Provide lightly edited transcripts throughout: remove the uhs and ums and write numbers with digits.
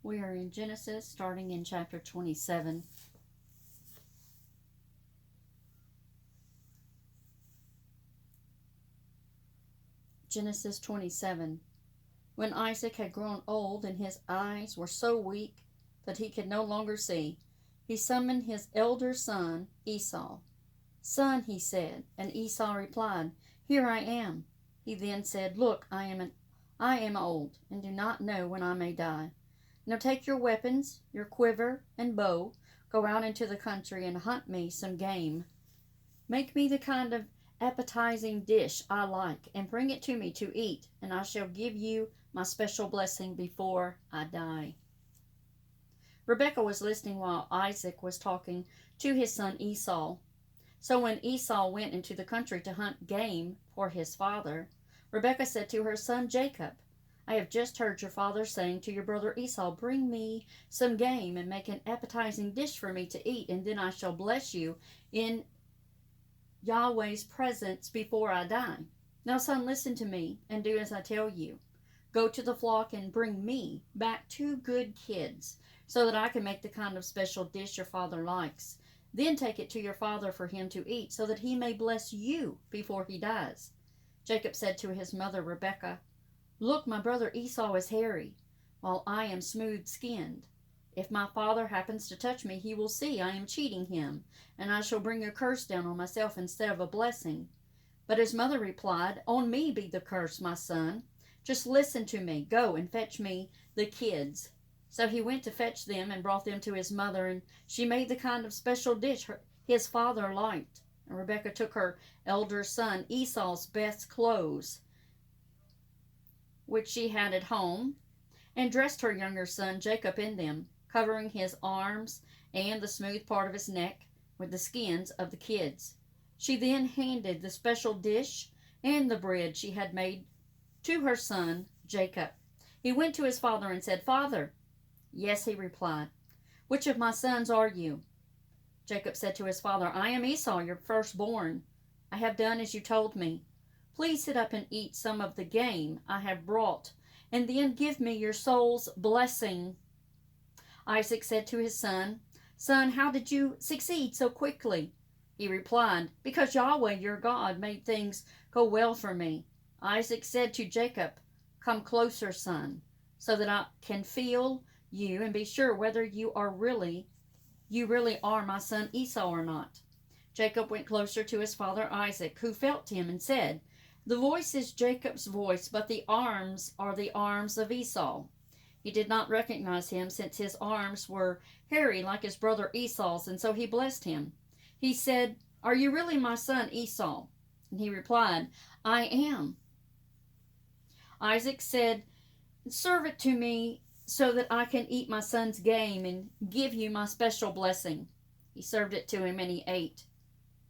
We are in Genesis, starting in chapter 27. Genesis 27. When Isaac had grown old and his eyes were so weak that he could no longer see, he summoned his elder son, Esau. "Son," he said, and Esau replied, "Here I am." He then said, "Look, I am old, and do not know when I may die. Now take your weapons, your quiver and bow, go out into the country and hunt me some game. Make me the kind of appetizing dish I like, and bring it to me to eat, and I shall give you my special blessing before I die." Rebekah was listening while Isaac was talking to his son Esau. So when Esau went into the country to hunt game for his father, Rebekah said to her son Jacob, "I have just heard your father saying to your brother Esau, 'Bring me some game and make an appetizing dish for me to eat, and then I shall bless you in Yahweh's presence before I die.' Now, son, listen to me and do as I tell you. Go to the flock and bring me back 2 good kids, so that I can make the kind of special dish your father likes. Then take it to your father for him to eat, so that he may bless you before he dies." Jacob said to his mother Rebekah, "Look, my brother Esau is hairy, while I am smooth-skinned. If my father happens to touch me, he will see I am cheating him, and I shall bring a curse down on myself instead of a blessing." But his mother replied, "On me be the curse, my son. Just listen to me. Go and fetch me the kids." So he went to fetch them and brought them to his mother, and she made the kind of special dish his father liked. And Rebekah took her elder son Esau's best clothes, which she had at home, and dressed her younger son Jacob in them, covering his arms and the smooth part of his neck with the skins of the kids. She then handed the special dish and the bread she had made to her son Jacob. He went to his father and said, "Father." "Yes," he replied. "Which of my sons are you?" Jacob said to his father, "I am Esau, your firstborn. I have done as you told me. Please sit up and eat some of the game I have brought, and then give me your soul's blessing." Isaac said to his son, "Son, how did you succeed so quickly?" He replied, "Because Yahweh your God made things go well for me." Isaac said to Jacob, "Come closer, son, so that I can feel you and be sure whether you really are my son Esau or not." Jacob went closer to his father Isaac, who felt him and said, "The voice is Jacob's voice, but the arms are the arms of Esau." He did not recognize him, since his arms were hairy like his brother Esau's, and so he blessed him. He said, "Are you really my son Esau?" And he replied, "I am." Isaac said, "Serve it to me so that I can eat my son's game and give you my special blessing." He served it to him, and he ate.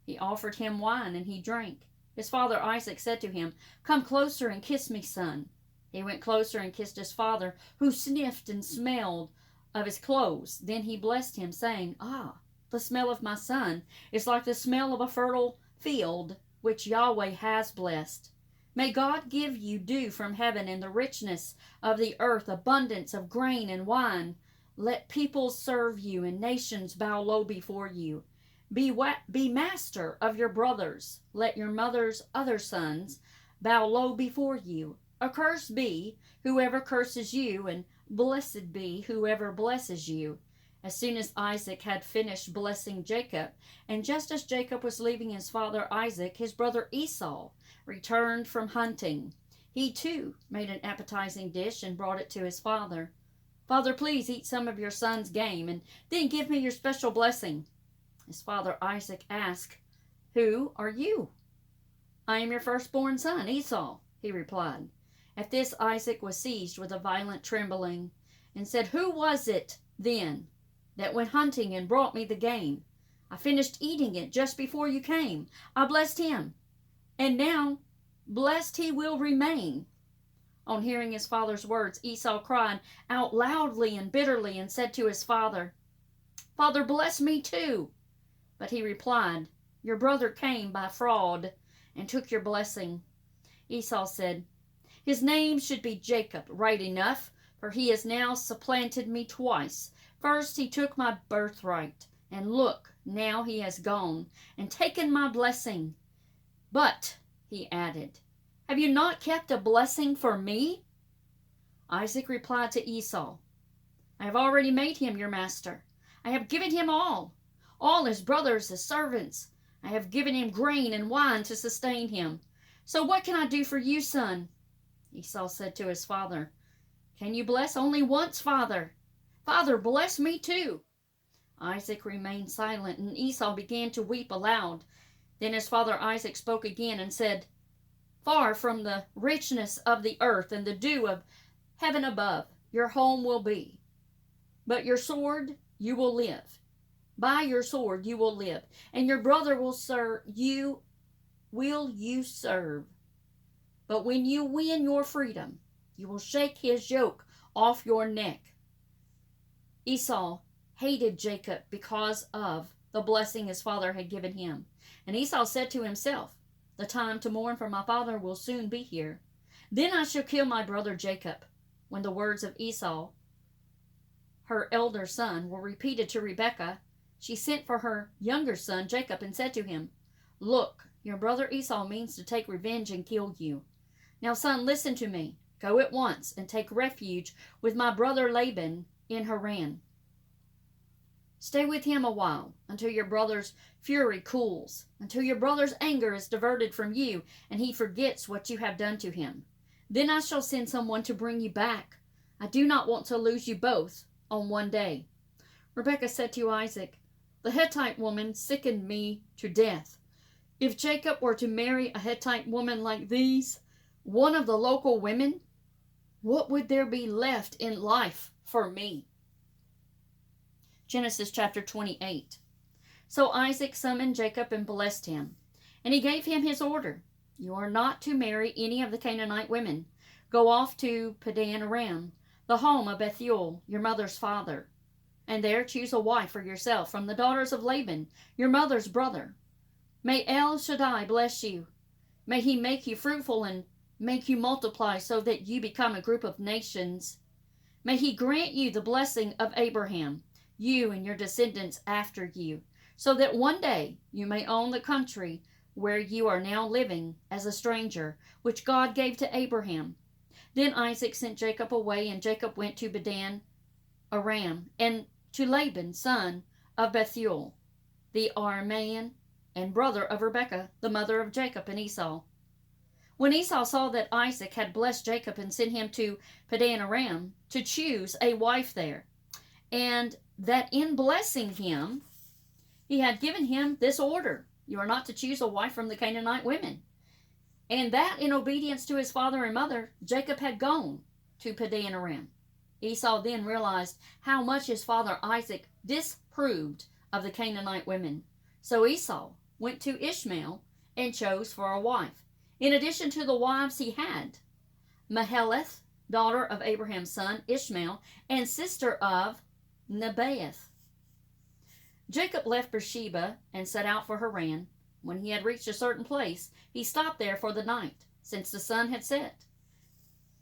He offered him wine, and he drank. His father Isaac said to him, "Come closer and kiss me, son." He went closer and kissed his father, who sniffed and smelled of his clothes. Then he blessed him, saying, "Ah, the smell of my son is like the smell of a fertile field, which Yahweh has blessed. May God give you dew from heaven and the richness of the earth, abundance of grain and wine. Let peoples serve you and nations bow low before you. Be master of your brothers. Let your mother's other sons bow low before you. Accursed be whoever curses you, and blessed be whoever blesses you." As soon as Isaac had finished blessing Jacob, and just as Jacob was leaving his father Isaac, his brother Esau returned from hunting. He too made an appetizing dish and brought it to his father. "Father, please eat some of your son's game, and then give me your special blessing." His father Isaac asked, "Who are you?" "I am your firstborn son, Esau," he replied. At this Isaac was seized with a violent trembling, and said, "Who was it, then, that went hunting and brought me the game? I finished eating it just before you came. I blessed him, and now blessed he will remain." On hearing his father's words, Esau cried out loudly and bitterly and said to his father, "Father, bless me too." But he replied, "Your brother came by fraud and took your blessing." Esau said, "His name should be Jacob, right enough, for he has now supplanted me twice. First he took my birthright, and look, now he has gone, and taken my blessing. But, he added, have you not kept a blessing for me? Isaac replied to Esau, I have already made him your master. I have given him all his brothers as servants. I have given him grain and wine to sustain him. So what can I do for you, son? Esau said to his father, Can you bless only once, father? Father, bless me too. Isaac remained silent, and Esau began to weep aloud. Then his father Isaac spoke again and said, Far from the richness of the earth and the dew of heaven above, your home will be. But your sword you will live. By your sword you will live, and your brother will serve you. Will you serve? But when you win your freedom, you will shake his yoke off your neck. Esau hated Jacob because of the blessing his father had given him. And Esau said to himself, The time to mourn for my father will soon be here. Then I shall kill my brother Jacob. When the words of Esau, her elder son, were repeated to Rebekah, she sent for her younger son Jacob and said to him, Look, your brother Esau means to take revenge and kill you. Now, son, listen to me. Go at once and take refuge with my brother Laban in Haran. Stay with him a while until your brother's fury cools, until your brother's anger is diverted from you and he forgets what you have done to him. Then I shall send someone to bring you back. I do not want to lose you both on one day. Rebekah said to Isaac, The Hittite woman sickened me to death. If Jacob were to marry a Hittite woman like these, one of the local women, what would there be left in life for me? Genesis chapter 28. So Isaac summoned Jacob and blessed him, and he gave him his order. You are not to marry any of the Canaanite women. Go off to Padan Aram, the home of Bethuel, your mother's father, and there choose a wife for yourself from the daughters of Laban, your mother's brother. May El Shaddai bless you. May he make you fruitful and make you multiply so that you become a group of nations. May he grant you the blessing of Abraham, you and your descendants after you, so that one day you may own the country where you are now living as a stranger, which God gave to Abraham. Then Isaac sent Jacob away, and Jacob went to Padan Aram, and to Laban, son of Bethuel, the Aramean, and brother of Rebekah, the mother of Jacob and Esau. When Esau saw that Isaac had blessed Jacob and sent him to Padan Aram to choose a wife there, and that in blessing him, he had given him this order, You are not to choose a wife from the Canaanite women. And that in obedience to his father and mother, Jacob had gone to Padan Aram. Esau then realized how much his father Isaac disapproved of the Canaanite women. So Esau went to Ishmael and chose for a wife. In addition to the wives he had, Mahalath, daughter of Abraham's son Ishmael, and sister of Nebaioth. Jacob left Beersheba and set out for Haran. When he had reached a certain place, he stopped there for the night, since the sun had set.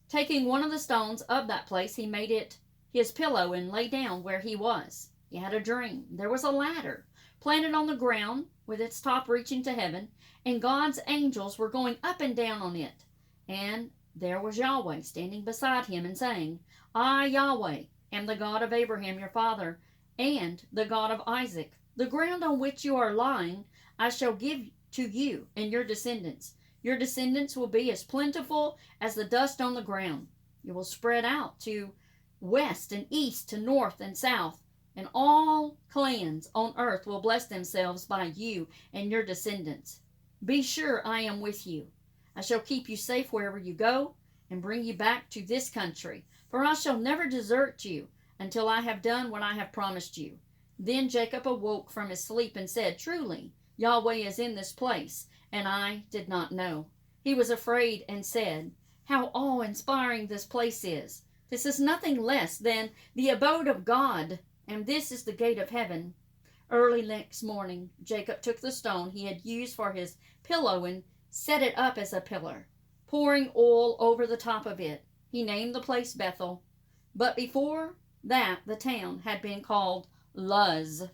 Taking one of the stones of that place, he made it his pillow and lay down where he was. He had a dream. There was a ladder planted on the ground with its top reaching to heaven, and God's angels were going up and down on it. And there was Yahweh standing beside him and saying, I, Yahweh, am the God of Abraham your father, and the God of Isaac. The ground on which you are lying I shall give to you and your descendants. Your descendants will be as plentiful as the dust on the ground. You will spread out to west and east, to north and south, and all clans on earth will bless themselves by you and your descendants. Be sure I am with you. I shall keep you safe wherever you go and bring you back to this country, for I shall never desert you until I have done what I have promised you. Then Jacob awoke from his sleep and said, Truly, Yahweh is in this place, and I did not know. He was afraid and said, How awe-inspiring this place is. This is nothing less than the abode of God, and this is the gate of heaven. Early next morning, Jacob took the stone he had used for his pillow and set it up as a pillar, pouring oil over the top of it. He named the place Bethel, But before that the town had been called Luz.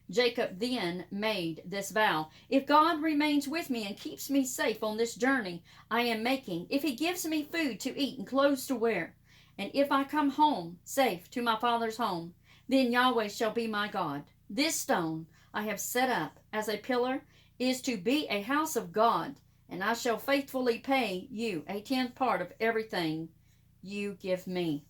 Jacob then made this vow: if God remains with me and keeps me safe on this journey I am making, if he gives me food to eat and clothes to wear, and if I come home safe to my father's home, then Yahweh shall be my God. This stone I have set up as a pillar is to be a house of God, and I shall faithfully pay you a tenth part of everything you give me.